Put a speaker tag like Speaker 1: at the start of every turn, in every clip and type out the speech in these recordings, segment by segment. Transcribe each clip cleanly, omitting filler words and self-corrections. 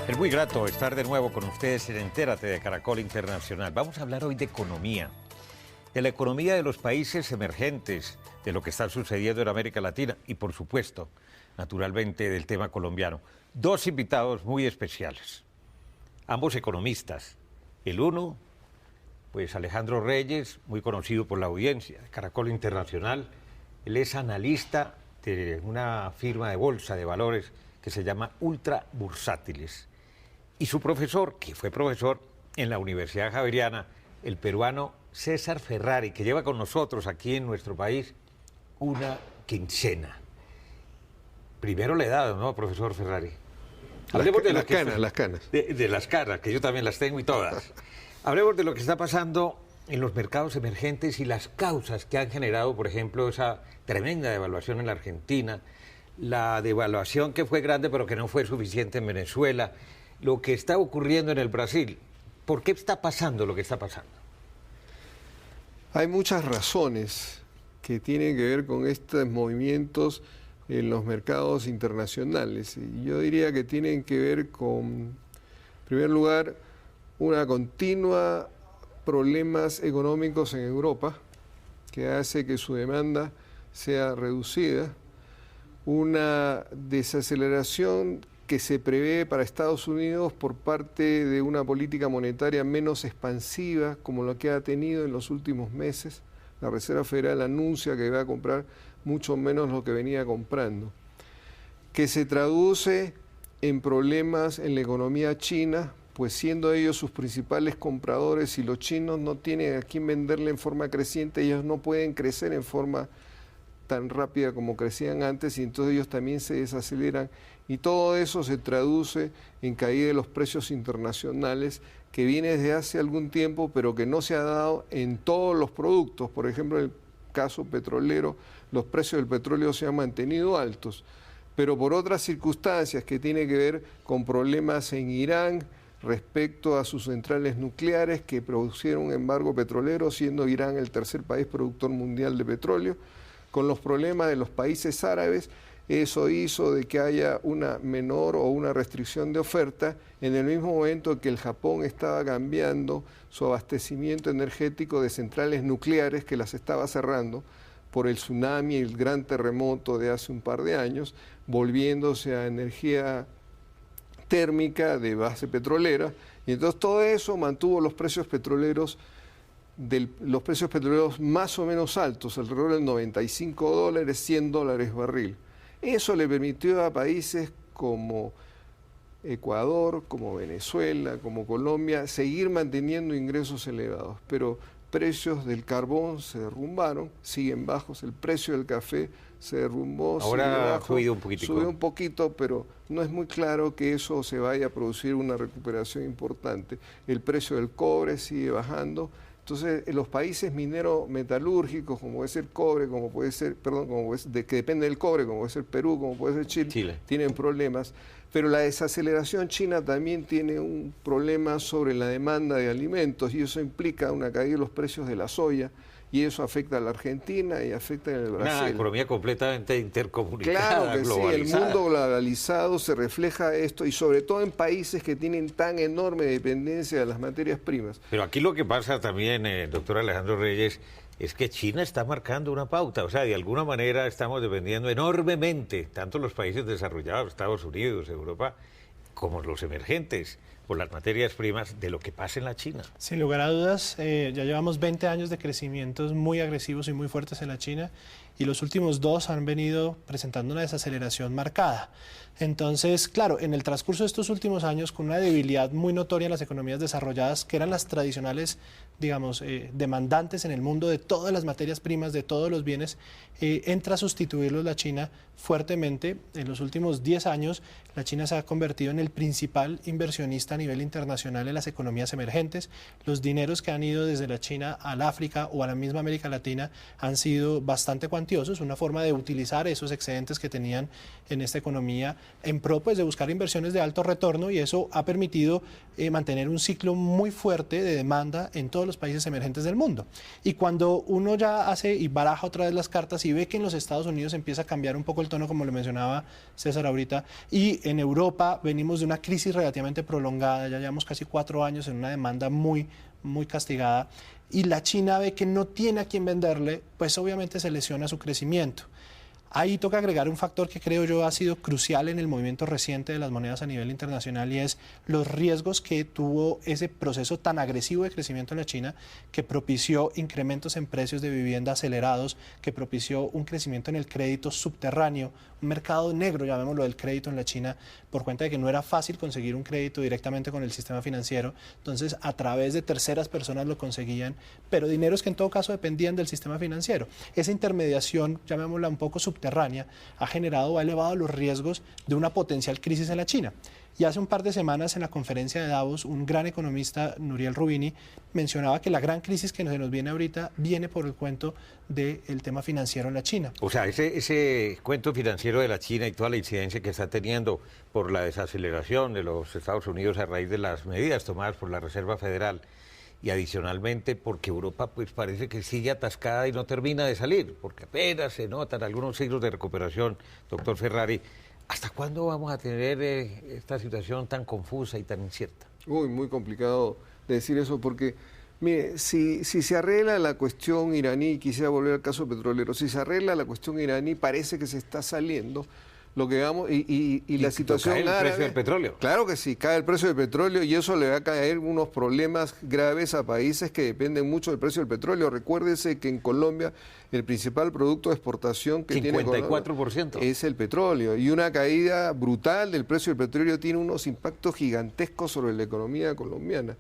Speaker 1: Es muy grato estar de nuevo con ustedes en Entérate de Caracol Internacional. Vamos a hablar hoy de economía, de la economía de los países emergentes, de lo que está sucediendo en América Latina y, por supuesto, naturalmente, del tema colombiano. Dos invitados muy especiales, ambos economistas. El uno, pues Alejandro Reyes, muy conocido por la audiencia de Caracol Internacional. Él es analista de una firma de bolsa de valores que se llama Ultra Bursátiles. Y su profesor, que fue profesor en la Universidad Javeriana, el peruano César Ferrari, que lleva con nosotros aquí en nuestro país una quincena. Primero la edad, ¿no, profesor Ferrari?
Speaker 2: Hablemos de las canas.
Speaker 1: De las canas, que yo también las tengo y todas. Hablemos de lo que está pasando en los mercados emergentes y las causas que han generado, por ejemplo, esa tremenda devaluación en la Argentina, la devaluación que fue grande pero que no fue suficiente en Venezuela, lo que está ocurriendo en el Brasil. ¿Por qué está pasando lo que está pasando?
Speaker 2: Hay muchas razones que tienen que ver con estos movimientos en los mercados internacionales. Y yo diría que tienen que ver con, en primer lugar, una continua problemas económicos en Europa que hace que su demanda sea reducida, una desaceleración que se prevé para Estados Unidos por parte de una política monetaria menos expansiva como la que ha tenido en los últimos meses. La Reserva Federal anuncia que va a comprar mucho menos lo que venía comprando, que se traduce en problemas en la economía china, pues siendo ellos sus principales compradores y los chinos no tienen a quién venderle en forma creciente, ellos no pueden crecer en forma tan rápida como crecían antes y entonces ellos también se desaceleran y todo eso se traduce en caída de los precios internacionales que viene desde hace algún tiempo pero que no se ha dado en todos los productos. Por ejemplo, en el caso petrolero, los precios del petróleo se han mantenido altos, pero por otras circunstancias que tienen que ver con problemas en Irán respecto a sus centrales nucleares que producieron un embargo petrolero, siendo Irán el tercer país productor mundial de petróleo, con los problemas de los países árabes. Eso hizo de que haya una menor o una restricción de oferta en el mismo momento que el Japón estaba cambiando su abastecimiento energético de centrales nucleares que las estaba cerrando por el tsunami y el gran terremoto de hace un par de años, volviéndose a energía térmica de base petrolera. Y entonces todo eso mantuvo los precios petroleros más o menos altos, alrededor del $95, $100 barril. Eso le permitió a países como Ecuador, como Venezuela, como Colombia, seguir manteniendo ingresos elevados, pero precios del carbón se derrumbaron, siguen bajos, el precio del café se derrumbó,
Speaker 1: ahora ha subido un poquitico.
Speaker 2: Subió un poquito, pero no es muy claro que eso se vaya a producir una recuperación importante. El precio del cobre sigue bajando. Entonces, en los países minero-metalúrgicos, como puede ser cobre, que depende del cobre, como puede ser Perú, como puede ser Chile, tienen problemas. Pero la desaceleración china también tiene un problema sobre la demanda de alimentos y eso implica una caída de los precios de la soya y eso afecta a la Argentina y afecta en el Brasil.
Speaker 1: Una economía completamente intercomunicada,
Speaker 2: claro que globalizada. Sí, el mundo globalizado se refleja esto y sobre todo en países que tienen tan enorme dependencia de las materias primas.
Speaker 1: Pero aquí lo que pasa también, doctor Alejandro Reyes, es que China está marcando una pauta, o sea, de alguna manera estamos dependiendo enormemente, tanto los países desarrollados, Estados Unidos, Europa, como los emergentes, por las materias primas de lo que pasa en la China.
Speaker 3: Sin lugar a dudas, ya llevamos 20 años de crecimientos muy agresivos y muy fuertes en la China y los últimos 2 han venido presentando una desaceleración marcada. Entonces, claro, en el transcurso de estos últimos años, con una debilidad muy notoria en las economías desarrolladas, que eran las tradicionales, digamos, demandantes en el mundo de todas las materias primas, de todos los bienes, entra a sustituirlos la China fuertemente. En los últimos 10 años, la China se ha convertido en el principal inversionista vista a nivel internacional en las economías emergentes. Los dineros que han ido desde la China al África o a la misma América Latina han sido bastante cuantiosos, una forma de utilizar esos excedentes que tenían en esta economía en pro pues, de buscar inversiones de alto retorno, y eso ha permitido mantener un ciclo muy fuerte de demanda en todos los países emergentes del mundo. Y cuando uno ya hace y baraja otra vez las cartas y ve que en los Estados Unidos empieza a cambiar un poco el tono, como le mencionaba César ahorita, y en Europa venimos de una crisis relativamente prolongada, ya llevamos casi 4 años en una demanda muy castigada, y la China ve que no tiene a quién venderle, pues obviamente se lesiona su crecimiento. Ahí toca agregar un factor que creo yo ha sido crucial en el movimiento reciente de las monedas a nivel internacional, y es los riesgos que tuvo ese proceso tan agresivo de crecimiento en la China, que propició incrementos en precios de vivienda acelerados, que propició un crecimiento en el crédito subterráneo, un mercado negro, llamémoslo, del crédito en la China, por cuenta de que no era fácil conseguir un crédito directamente con el sistema financiero. Entonces, a través de terceras personas lo conseguían, pero dineros que en todo caso dependían del sistema financiero. Esa intermediación, llamémosla un poco subterránea, ha generado o ha elevado los riesgos de una potencial crisis en la China. Y hace un par de semanas en la conferencia de Davos, un gran economista, Nouriel Roubini, mencionaba que la gran crisis que se nos viene ahorita viene por el cuento del tema financiero en la China.
Speaker 1: O sea, ese cuento financiero de la China y toda la incidencia que está teniendo por la desaceleración de los Estados Unidos a raíz de las medidas tomadas por la Reserva Federal, y adicionalmente porque Europa pues parece que sigue atascada y no termina de salir, porque apenas se notan algunos signos de recuperación, doctor Ferrari. ¿Hasta cuándo vamos a tener esta situación tan confusa y tan incierta?
Speaker 2: Muy complicado decir eso, porque, mire, si se arregla la cuestión iraní, quisiera volver al caso petrolero, si se arregla la cuestión iraní, parece que se está saliendo. Lo que vamos y la situación
Speaker 1: cae el precio del petróleo.
Speaker 2: Claro que sí, cae el precio del petróleo, y eso le va a caer unos problemas graves a países que dependen mucho del precio del petróleo. Recuérdese que en Colombia el principal producto de exportación que
Speaker 1: 54%
Speaker 2: tiene Colombia es el petróleo, y una caída brutal del precio del petróleo tiene unos impactos gigantescos sobre la economía colombiana.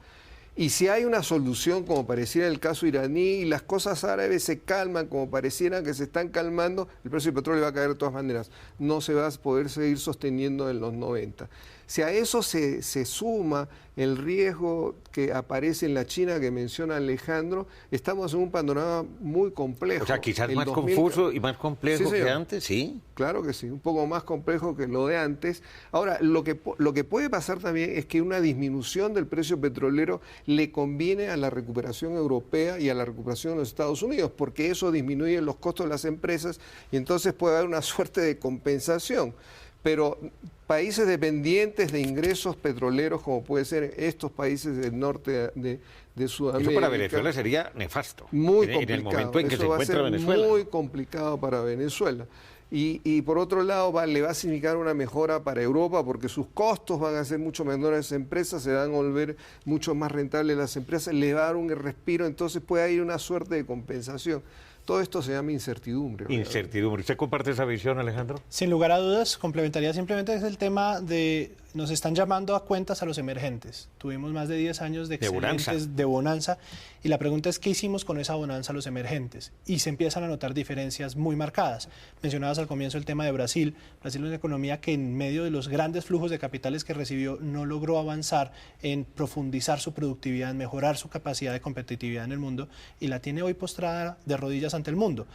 Speaker 2: Y si hay una solución, como pareciera el caso iraní, y las cosas árabes se calman como parecieran que se están calmando, el precio del petróleo va a caer de todas maneras. No se va a poder seguir sosteniendo en los 90. Si a eso se suma el riesgo que aparece en la China que menciona Alejandro, estamos en un panorama muy complejo.
Speaker 1: O sea, quizás más confuso y más complejo que antes, ¿sí?
Speaker 2: Claro que sí, un poco más complejo que lo de antes. Ahora, lo que puede pasar también es que una disminución del precio petrolero le conviene a la recuperación europea y a la recuperación de los Estados Unidos, porque eso disminuye los costos de las empresas y entonces puede haber una suerte de compensación. Pero países dependientes de ingresos petroleros, como puede ser estos países del norte de Sudamérica.
Speaker 1: Eso para Venezuela sería nefasto.
Speaker 2: Muy complicado.
Speaker 1: En el momento en que
Speaker 2: eso
Speaker 1: se encuentra Venezuela.
Speaker 2: Muy complicado para Venezuela. Y por otro lado le va a significar una mejora para Europa, porque sus costos van a ser mucho menores a las empresas, se van a volver mucho más rentables las empresas, le va a dar un respiro, entonces puede haber una suerte de compensación. Todo esto se llama incertidumbre.
Speaker 1: Incertidumbre. ¿Usted comparte esa visión, Alejandro?
Speaker 3: Sin lugar a dudas, complementaría simplemente es el tema de nos están llamando a cuentas a los emergentes. Tuvimos más de 10 años de bonanza, y la pregunta es ¿qué hicimos con esa bonanza a los emergentes? Y se empiezan a notar diferencias muy marcadas. Mencionabas al comienzo el tema de Brasil. Brasil es una economía que en medio de los grandes flujos de capitales que recibió no logró avanzar en profundizar su productividad, en mejorar su capacidad de competitividad en el mundo, y la tiene hoy postrada de rodillas ante el mundo.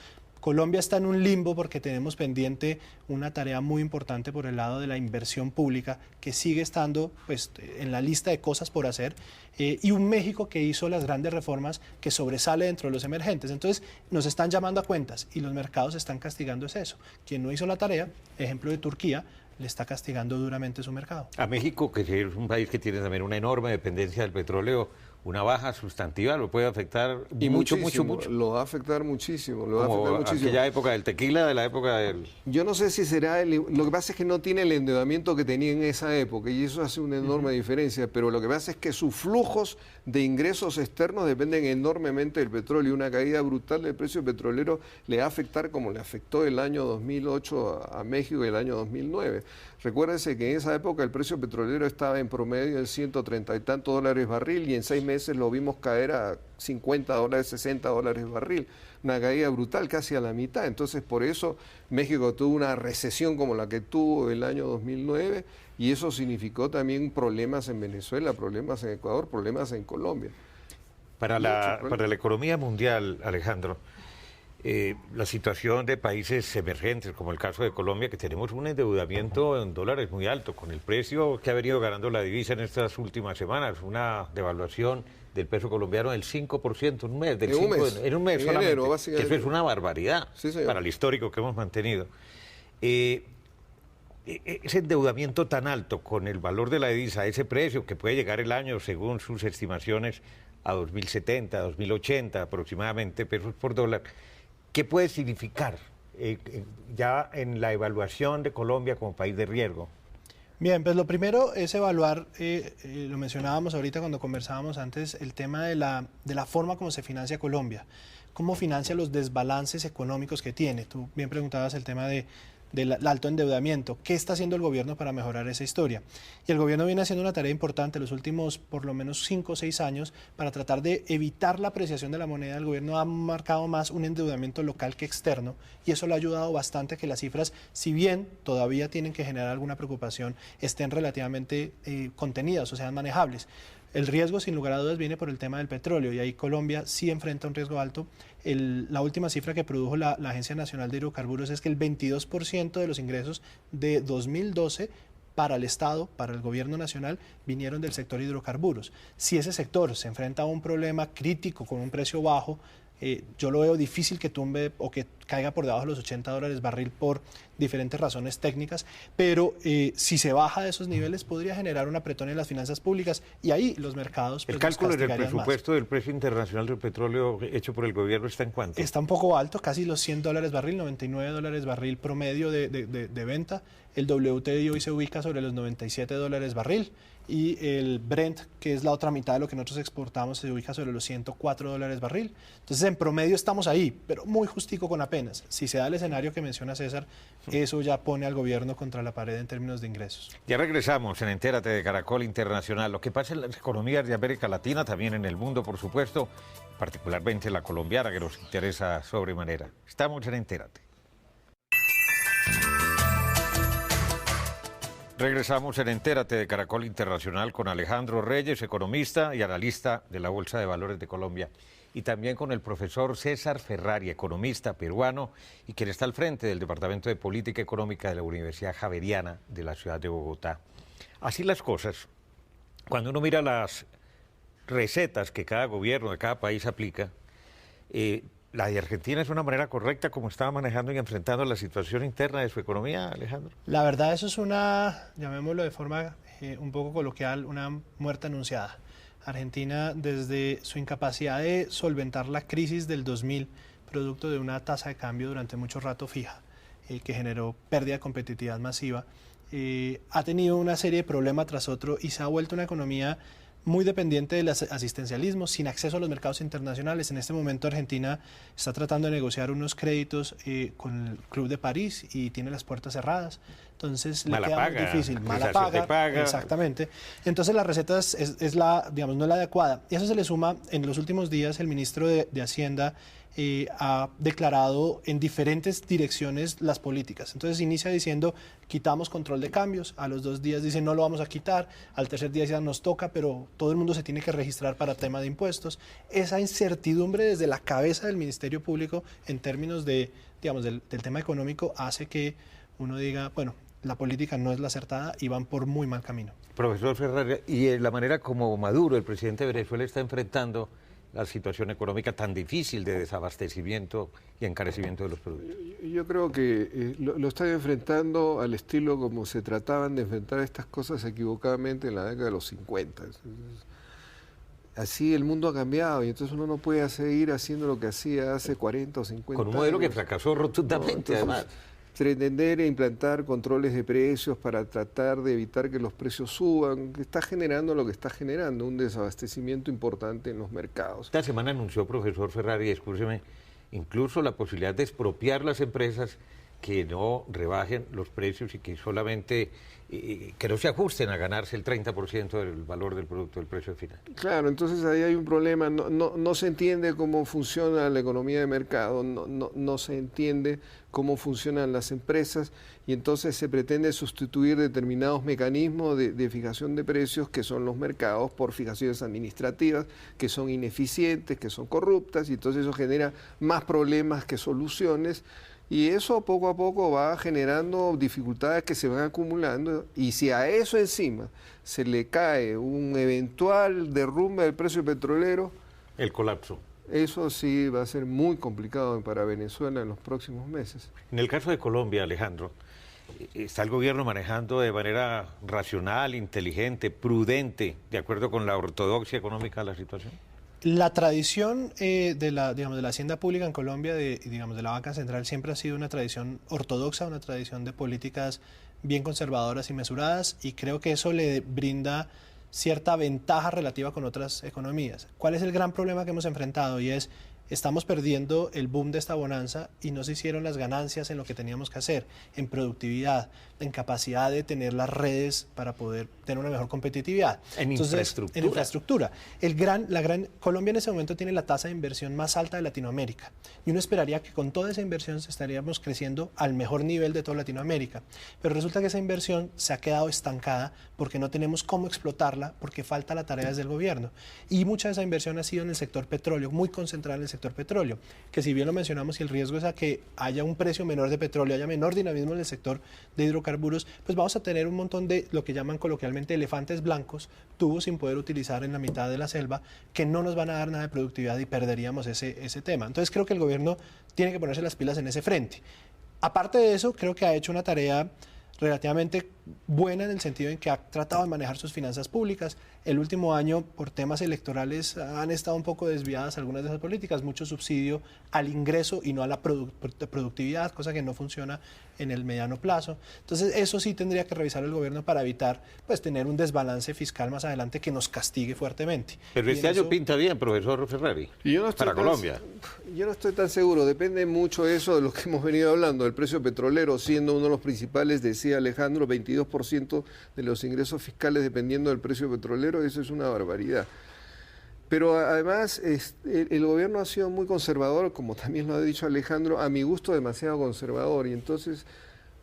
Speaker 3: Colombia está en un limbo porque tenemos pendiente una tarea muy importante por el lado de la inversión pública, que sigue estando pues, en la lista de cosas por hacer, y un México que hizo las grandes reformas, que sobresale dentro de los emergentes. Entonces nos están llamando a cuentas y los mercados están castigando eso. Quien no hizo la tarea, ejemplo de Turquía, le está castigando duramente su mercado.
Speaker 1: A México, que es un país que tiene también una enorme dependencia del petróleo, una baja sustantiva lo puede afectar
Speaker 2: y
Speaker 1: mucho.
Speaker 2: Lo va a afectar muchísimo.
Speaker 1: Aquella época del tequila, de la época del...
Speaker 2: Yo no sé si será... Lo que pasa es que no tiene el endeudamiento que tenía en esa época, y eso hace una enorme diferencia, pero lo que pasa es que sus flujos de ingresos externos dependen enormemente del petróleo, y una caída brutal del precio petrolero le va a afectar como le afectó el año 2008 a México y el año 2009. Recuérdense que en esa época el precio petrolero estaba en promedio de $130 y tantos barril, y en 6 meses lo vimos caer a $50, $60 el barril, una caída brutal, casi a la mitad. Entonces, por eso México tuvo una recesión como la que tuvo el año 2009, y eso significó también problemas en Venezuela, problemas en Ecuador, problemas en Colombia.
Speaker 1: Para la economía mundial, Alejandro, la situación de países emergentes, como el caso de Colombia, que tenemos un endeudamiento en dólares muy alto, con el precio que ha venido ganando la divisa en estas últimas semanas, una devaluación del peso colombiano del 5% en un mes, en un mes solamente,
Speaker 2: enero,
Speaker 1: que eso es una barbaridad, sí, para el histórico que hemos mantenido. Ese endeudamiento tan alto con el valor de la divisa, ese precio que puede llegar el año, según sus estimaciones, a 2.070, 2.080 aproximadamente pesos por dólar, ¿qué puede significar ya en la evaluación de Colombia como país de riesgo?
Speaker 3: Bien, pues lo primero es evaluar, lo mencionábamos ahorita cuando conversábamos antes, el tema de la forma como se financia Colombia, cómo financia los desbalances económicos que tiene. Tú bien preguntabas el tema del alto endeudamiento. ¿Qué está haciendo el gobierno para mejorar esa historia? Y el gobierno viene haciendo una tarea importante los últimos por lo menos 5 o 6 años para tratar de evitar la apreciación de la moneda. El gobierno ha marcado más un endeudamiento local que externo, y eso le ha ayudado bastante a que las cifras, si bien todavía tienen que generar alguna preocupación, estén relativamente contenidas o sean manejables. El riesgo, sin lugar a dudas, viene por el tema del petróleo, y ahí Colombia sí enfrenta un riesgo alto. La última cifra que produjo la Agencia Nacional de Hidrocarburos es que el 22% de los ingresos de 2012 para el Estado, para el gobierno nacional, vinieron del sector hidrocarburos. Si ese sector se enfrenta a un problema crítico con un precio bajo, yo lo veo difícil que tumbe o que caiga por debajo de los $80 barril por diferentes razones técnicas, pero si se baja de esos niveles podría generar un apretón en las finanzas públicas, y ahí los mercados pues,
Speaker 1: ¿El cálculo del presupuesto del precio internacional del petróleo hecho por el gobierno está en cuánto?
Speaker 3: Está un poco alto, casi los $100 barril, $99 barril promedio de venta. El WTI hoy se ubica sobre los $97 barril, y el Brent, que es la otra mitad de lo que nosotros exportamos, se ubica sobre los $104 barril. Entonces, en promedio estamos ahí, pero muy justico con apenas. Si se da el escenario que menciona César, eso ya pone al gobierno contra la pared en términos de ingresos.
Speaker 1: Ya regresamos en Entérate de Caracol Internacional. Lo que pasa en las economías de América Latina, también en el mundo, por supuesto, particularmente la colombiana, que nos interesa sobremanera. Estamos en Entérate. Regresamos en Entérate de Caracol Internacional con Alejandro Reyes, economista y analista de la Bolsa de Valores de Colombia, y también con el profesor César Ferrari, economista peruano y quien está al frente del Departamento de Política Económica de la Universidad Javeriana de la ciudad de Bogotá. Así las cosas, cuando uno mira las recetas que cada gobierno de cada país aplica, la de Argentina es una manera correcta como estaba manejando y enfrentando la situación interna de su economía, Alejandro.
Speaker 3: La verdad, eso es una, llamémoslo de forma un poco coloquial, una muerte anunciada. Argentina, desde su incapacidad de solventar la crisis del 2000, producto de una tasa de cambio durante mucho rato fija, que generó pérdida de competitividad masiva, ha tenido una serie de problemas tras otro y se ha vuelto una economía muy dependiente del asistencialismo, sin acceso a los mercados internacionales. En este momento Argentina está tratando de negociar unos créditos con el Club de París y tiene las puertas cerradas. Entonces le queda muy difícil. Mala paga, exactamente. Entonces la receta es la, digamos, no es la adecuada. Y eso se le suma, en los últimos días el ministro de Hacienda ha declarado en diferentes direcciones las políticas. Entonces inicia diciendo, quitamos control de cambios, a los 2 días dice no lo vamos a quitar, al tercer día ya nos toca, pero todo el mundo se tiene que registrar para tema de impuestos. Esa incertidumbre desde la cabeza del Ministerio Público en términos de, digamos, del tema económico hace que uno diga, bueno, la política no es la acertada y van por muy mal camino.
Speaker 1: Profesor Ferrari, y la manera como Maduro, el presidente de Venezuela, está enfrentando la situación económica tan difícil de desabastecimiento y encarecimiento de los productos.
Speaker 2: Yo creo que lo están enfrentando al estilo como se trataban de enfrentar estas cosas equivocadamente en la década de los 50. Así el mundo ha cambiado y entonces uno no puede seguir haciendo lo que hacía hace 40 o 50 años.
Speaker 1: Con un modelo que fracasó rotundamente, además.
Speaker 2: Pretender implantar controles de precios para tratar de evitar que los precios suban, que está generando lo que está generando, un desabastecimiento importante en los mercados.
Speaker 1: Esta semana anunció, profesor Ferrari, escúcheme, incluso la posibilidad de expropiar las empresas que no rebajen los precios y que solamente que no se ajusten a ganarse el 30% del valor del producto, del precio final.
Speaker 2: Claro, entonces ahí hay un problema, no se entiende cómo funciona la economía de mercado, no se entiende cómo funcionan las empresas y entonces se pretende sustituir determinados mecanismos de fijación de precios que son los mercados por fijaciones administrativas que son ineficientes, que son corruptas y entonces eso genera más problemas que soluciones. Y eso poco a poco va generando dificultades que se van acumulando y si a eso encima se le cae un eventual derrumbe del precio petrolero,
Speaker 1: el colapso.
Speaker 2: Eso sí va a ser muy complicado para Venezuela en los próximos meses.
Speaker 1: En el caso de Colombia, Alejandro, ¿está el gobierno manejando de manera racional, inteligente, prudente, de acuerdo con la ortodoxia económica de la situación?
Speaker 3: La tradición de la hacienda pública en Colombia, de la banca central, siempre ha sido una tradición ortodoxa, una tradición de políticas bien conservadoras y mesuradas, y creo que eso le brinda cierta ventaja relativa con otras economías. ¿Cuál es el gran problema que hemos enfrentado? Y es, estamos perdiendo el boom de esta bonanza y no se hicieron las ganancias en lo que teníamos que hacer, en productividad, en capacidad de tener las redes para poder tener una mejor competitividad.
Speaker 1: Infraestructura.
Speaker 3: En infraestructura. Colombia en ese momento tiene la tasa de inversión más alta de Latinoamérica y uno esperaría que con toda esa inversión estaríamos creciendo al mejor nivel de toda Latinoamérica. Pero resulta que esa inversión se ha quedado estancada porque no tenemos cómo explotarla, porque falta la tarea desde el gobierno. Y mucha de esa inversión ha sido en el sector petróleo, muy concentrada en el sector petróleo, que si bien lo mencionamos y el riesgo es a que haya un precio menor de petróleo, haya menor dinamismo en el sector de hidrocarburos, pues vamos a tener un montón de lo que llaman coloquialmente elefantes blancos, tubos sin poder utilizar en la mitad de la selva, que no nos van a dar nada de productividad y perderíamos ese tema. Entonces creo que el gobierno tiene que ponerse las pilas en ese frente. Aparte de eso, creo que ha hecho una tarea relativamente buena en el sentido en que ha tratado de manejar sus finanzas públicas. El último año, por temas electorales, han estado un poco desviadas algunas de esas políticas, mucho subsidio al ingreso y no a la productividad, cosa que no funciona en el mediano plazo. Entonces, eso sí tendría que revisar el gobierno para evitar pues tener un desbalance fiscal más adelante que nos castigue fuertemente.
Speaker 1: Pero este año pinta bien, profesor Ferrari, para Colombia.
Speaker 2: Yo no estoy tan seguro, depende mucho eso de lo que hemos venido hablando, del precio petrolero siendo uno de los principales, decía Alejandro, 22% de los ingresos fiscales dependiendo del precio petrolero, eso es una barbaridad. Pero además el gobierno ha sido muy conservador, como también lo ha dicho Alejandro, a mi gusto demasiado conservador, y entonces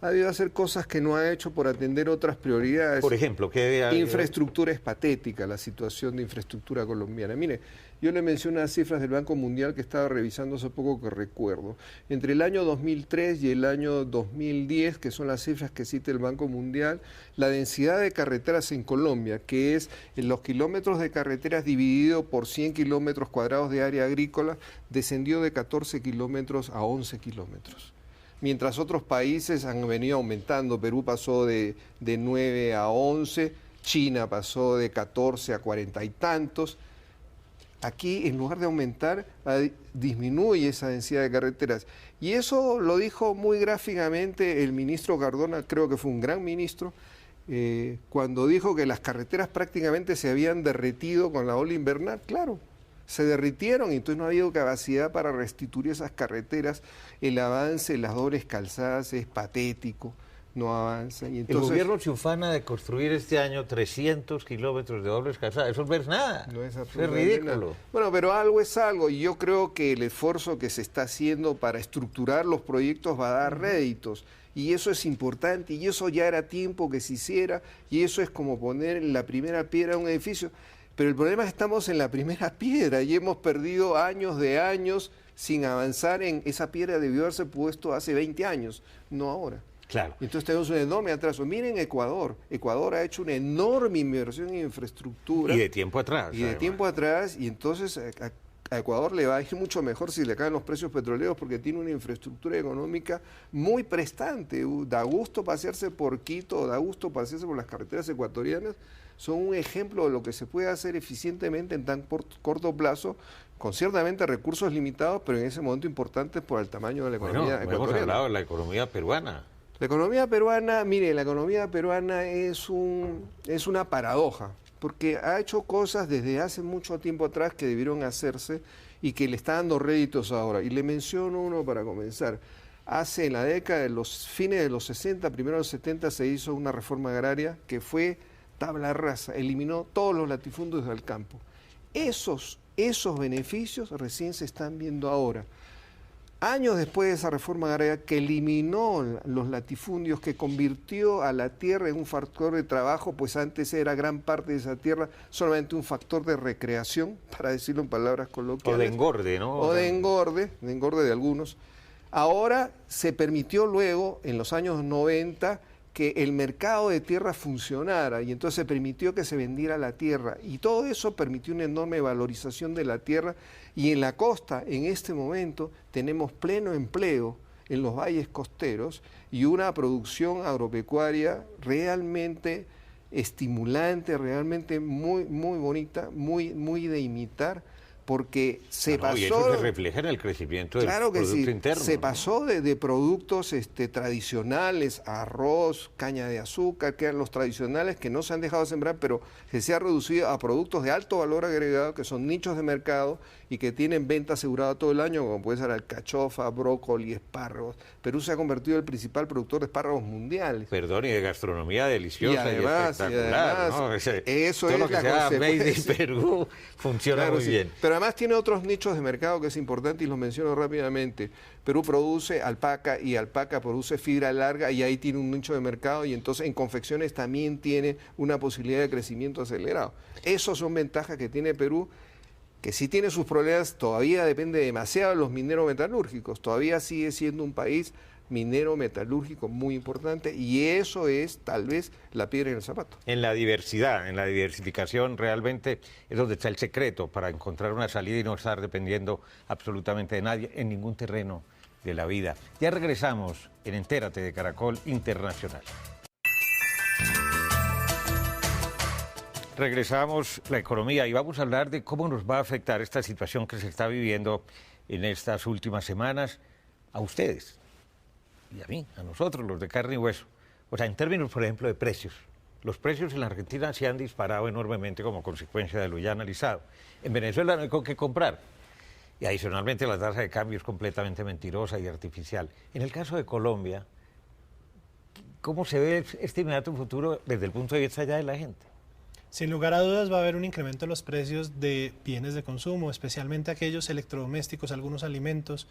Speaker 2: ha debido hacer cosas que no ha hecho por atender otras prioridades.
Speaker 1: Por ejemplo, ¿qué
Speaker 2: infraestructura es patética, la situación de infraestructura colombiana. Mire, yo le menciono unas cifras del Banco Mundial que estaba revisando hace poco que recuerdo. Entre el año 2003 y el año 2010, que son las cifras que cita el Banco Mundial, la densidad de carreteras en Colombia, que es en los kilómetros de carreteras dividido por 100 kilómetros cuadrados de área agrícola, descendió de 14 kilómetros a 11 kilómetros. Mientras otros países han venido aumentando, Perú pasó de 9 a 11, China pasó de 14 a 40 y tantos. Aquí, en lugar de aumentar, disminuye esa densidad de carreteras. Y eso lo dijo muy gráficamente el ministro Cardona, creo que fue un gran ministro, cuando dijo que las carreteras prácticamente se habían derretido con la ola invernal. Claro, se derritieron y entonces no ha habido capacidad para restituir esas carreteras. El avance de las dobles calzadas es patético, no avanza. Y entonces,
Speaker 1: el gobierno se ufana de construir este año 300 kilómetros de dobles calzadas. Eso no es nada.
Speaker 2: No es
Speaker 1: ridículo.
Speaker 2: Nada. Bueno, pero algo es algo, y yo creo que el esfuerzo que se está haciendo para estructurar los proyectos va a dar réditos. Y eso es importante, y eso ya era tiempo que se hiciera, y eso es como poner la primera piedra a un edificio. Pero el problema es que estamos en la primera piedra y hemos perdido años de años sin avanzar en esa piedra. Debió haberse puesto hace 20 años, no ahora.
Speaker 1: Claro.
Speaker 2: Entonces tenemos un enorme atraso. Miren Ecuador. Ecuador ha hecho una enorme inversión en infraestructura.
Speaker 1: Y de tiempo atrás.
Speaker 2: Y de tiempo atrás, y entonces a Ecuador le va a ir mucho mejor si le caen los precios petroleros porque tiene una infraestructura económica muy prestante. Da gusto pasearse por Quito, da gusto pasearse por las carreteras ecuatorianas. Son un ejemplo de lo que se puede hacer eficientemente en tan corto plazo, con ciertamente recursos limitados, pero en ese momento importantes por el tamaño de la economía ecuatoriana.
Speaker 1: Hemos hablado de la economía peruana.
Speaker 2: La economía peruana, mire, la economía peruana es una paradoja, porque ha hecho cosas desde hace mucho tiempo atrás que debieron hacerse y que le está dando réditos ahora. Y le menciono uno para comenzar. en la década de los fines de los 60, primero de los 70, se hizo una reforma agraria que fue tabla rasa, eliminó todos los latifundios del campo. Esos beneficios recién se están viendo ahora. Años después de esa reforma agraria que eliminó los latifundios, que convirtió a la tierra en un factor de trabajo, pues antes era gran parte de esa tierra solamente un factor de recreación, para decirlo en palabras coloquiales.
Speaker 1: O de engorde, ¿no?
Speaker 2: O de engorde de algunos. Ahora se permitió luego, en los años 90, que el mercado de tierra funcionara y entonces se permitió que se vendiera la tierra y todo eso permitió una enorme valorización de la tierra y en la costa en este momento tenemos pleno empleo en los valles costeros y una producción agropecuaria realmente estimulante, realmente muy bonita, muy de imitar, porque se pasó...
Speaker 1: Y eso se refleja en el crecimiento del Producto Interno.
Speaker 2: Se pasó de productos tradicionales, arroz, caña de azúcar, que eran los tradicionales que no se han dejado de sembrar, pero que se ha reducido a productos de alto valor agregado, que son nichos de mercado y que tienen venta asegurada todo el año, como puede ser alcachofa, brócoli, espárragos. Perú se ha convertido en el principal productor de espárragos mundiales.
Speaker 1: Perdón, y de gastronomía deliciosa y espectacular. ¿No?
Speaker 2: Eso
Speaker 1: todo
Speaker 2: es
Speaker 1: lo que
Speaker 2: la
Speaker 1: sea
Speaker 2: consecuencia.
Speaker 1: made in Perú funciona muy bien.
Speaker 2: Pero además tiene otros nichos de mercado que es importante y los menciono rápidamente. Perú produce alpaca y alpaca produce fibra larga y ahí tiene un nicho de mercado y entonces en confecciones también tiene una posibilidad de crecimiento acelerado. Esas son ventajas que tiene Perú, que sí tiene sus problemas, todavía depende demasiado de los mineros metalúrgicos, todavía sigue siendo un país minero metalúrgico muy importante y eso es tal vez la piedra en el zapato.
Speaker 1: En la diversidad, en la diversificación realmente es donde está el secreto para encontrar una salida y no estar dependiendo absolutamente de nadie en ningún terreno de la vida. Ya regresamos en Entérate de Caracol Internacional. Regresamos la economía y vamos a hablar de cómo nos va a afectar esta situación que se está viviendo en estas últimas semanas a ustedes y a mí, a nosotros, los de carne y hueso. O sea, en términos, por ejemplo, de precios. Los precios en la Argentina se han disparado enormemente como consecuencia de lo ya analizado. En Venezuela no hay con qué comprar. Y adicionalmente la tasa de cambio es completamente mentirosa y artificial. En el caso de Colombia, ¿cómo se ve este inmediato futuro desde el punto de vista ya de la gente?
Speaker 3: Sin lugar a dudas va a haber un incremento en los precios de bienes de consumo, especialmente aquellos electrodomésticos, algunos alimentos.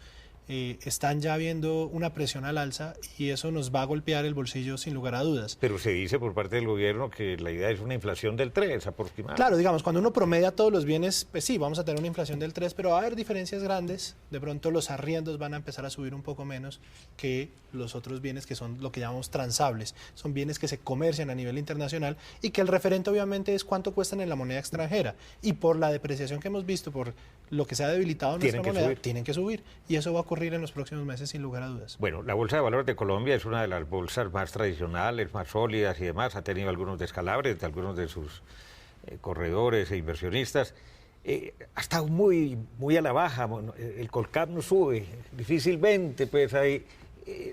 Speaker 3: Están ya viendo una presión al alza y eso nos va a golpear el bolsillo sin lugar a dudas.
Speaker 1: Pero se dice por parte del gobierno que la idea es una inflación del 3 aproximadamente.
Speaker 3: Claro, digamos, cuando uno promedia todos los bienes, pues sí, vamos a tener una inflación del 3, pero va a haber diferencias grandes. De pronto los arriendos van a empezar a subir un poco menos que los otros bienes que son lo que llamamos transables. Son bienes que se comercian a nivel internacional y que el referente obviamente es cuánto cuestan en la moneda extranjera. Y por la depreciación que hemos visto, por lo que se ha debilitado nuestra moneda, tienen que subir. Y eso va a ocurrir en los próximos meses sin lugar a dudas.
Speaker 1: Bueno, la Bolsa de Valores de Colombia es una de las bolsas más tradicionales, más sólidas y demás. Ha tenido algunos descalabres de algunos de sus corredores e inversionistas. Ha estado muy a la baja. El Colcap no sube difícilmente, pues ahí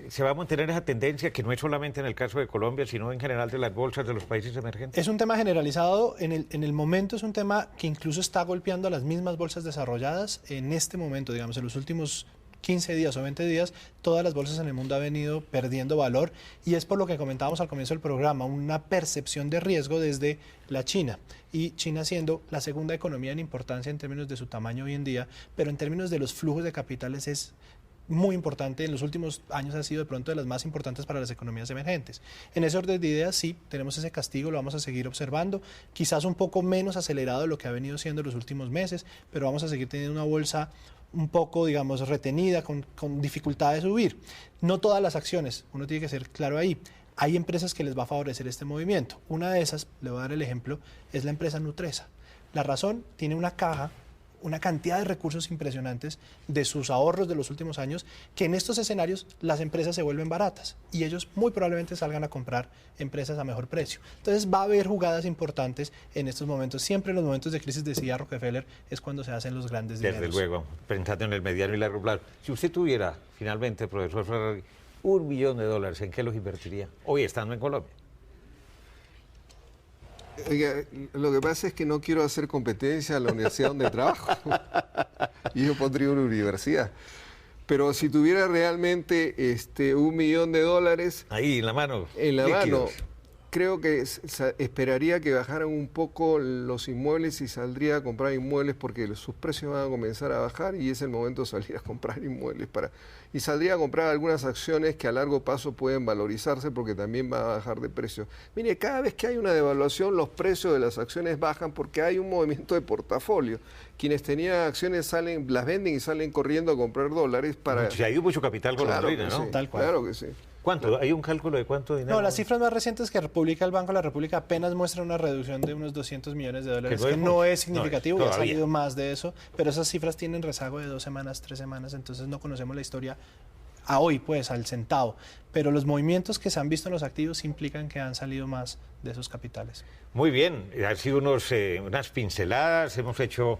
Speaker 1: se va a mantener esa tendencia que no es solamente en el caso de Colombia, sino en general de las bolsas de los países emergentes.
Speaker 3: Es un tema generalizado, en el momento es un tema que incluso está golpeando a las mismas bolsas desarrolladas. En este momento, digamos, en los últimos 15 días o 20 días, todas las bolsas en el mundo han venido perdiendo valor y es por lo que comentábamos al comienzo del programa, una percepción de riesgo desde la China. Y China siendo la segunda economía en importancia en términos de su tamaño hoy en día, pero en términos de los flujos de capitales es muy importante, en los últimos años ha sido de pronto de las más importantes para las economías emergentes. En ese orden de ideas sí, tenemos ese castigo, lo vamos a seguir observando, quizás un poco menos acelerado de lo que ha venido siendo en los últimos meses, pero vamos a seguir teniendo una bolsa un poco, digamos, retenida, con dificultad de subir. No todas las acciones, uno tiene que ser claro ahí. Hay empresas que les va a favorecer este movimiento. Una de esas, le voy a dar el ejemplo, es la empresa Nutresa. La razón, tiene una caja, una cantidad de recursos impresionantes de sus ahorros de los últimos años, que en estos escenarios las empresas se vuelven baratas y ellos muy probablemente salgan a comprar empresas a mejor precio. Entonces va a haber jugadas importantes en estos momentos. Siempre en los momentos de crisis, decía Rockefeller, es cuando se hacen los grandes dineros.
Speaker 1: Desde luego, pensando en el mediano y largo plazo. Si usted tuviera, finalmente, profesor Ferrari, $1 millón, ¿en qué los invertiría hoy estando en Colombia?
Speaker 2: Oiga, lo que pasa es que no quiero hacer competencia a la universidad donde trabajo. Y yo pondría una universidad. Pero si tuviera realmente $1 millón,
Speaker 1: ahí en la mano,
Speaker 2: mano, creo que esperaría que bajaran un poco los inmuebles y saldría a comprar inmuebles porque sus precios van a comenzar a bajar y es el momento de salir a comprar inmuebles y saldría a comprar algunas acciones que a largo plazo pueden valorizarse porque también van a bajar de precio. Mire, cada vez que hay una devaluación los precios de las acciones bajan porque hay un movimiento de portafolio. Quienes tenían acciones las venden y salen corriendo a comprar dólares para...
Speaker 1: Si hay mucho capital golondrina, ¿no?
Speaker 2: Sí,
Speaker 3: Tal cual.
Speaker 2: claro que sí.
Speaker 1: ¿Cuánto? ¿Hay un cálculo de cuánto dinero?
Speaker 3: No, las cifras más recientes que publica el Banco de la República apenas muestran una reducción de unos $200 millones, que no es significativo, ya ha salido más de eso, pero esas cifras tienen rezago de 2 semanas, 3 semanas, entonces no conocemos la historia a hoy, pues, al centavo. Pero los movimientos que se han visto en los activos implican que han salido más de esos capitales.
Speaker 1: Muy bien, han sido unas pinceladas, hemos hecho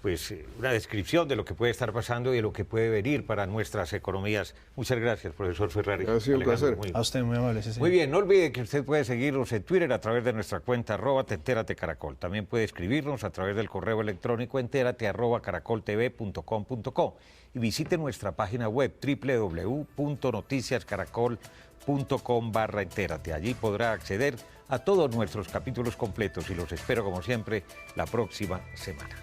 Speaker 1: pues una descripción de lo que puede estar pasando y de lo que puede venir para nuestras economías. Muchas gracias, profesor Ferrari.
Speaker 2: Ha sido un placer.
Speaker 3: A usted, muy amable. Sí,
Speaker 1: muy bien, no olvide que usted puede seguirnos en Twitter a través de nuestra cuenta @enteratecaracol. También puede escribirnos a través del correo electrónico enterate@caracoltv.com.co y visite nuestra página web www.noticiascaracol.com/entérate. Allí podrá acceder a todos nuestros capítulos completos y los espero como siempre la próxima semana.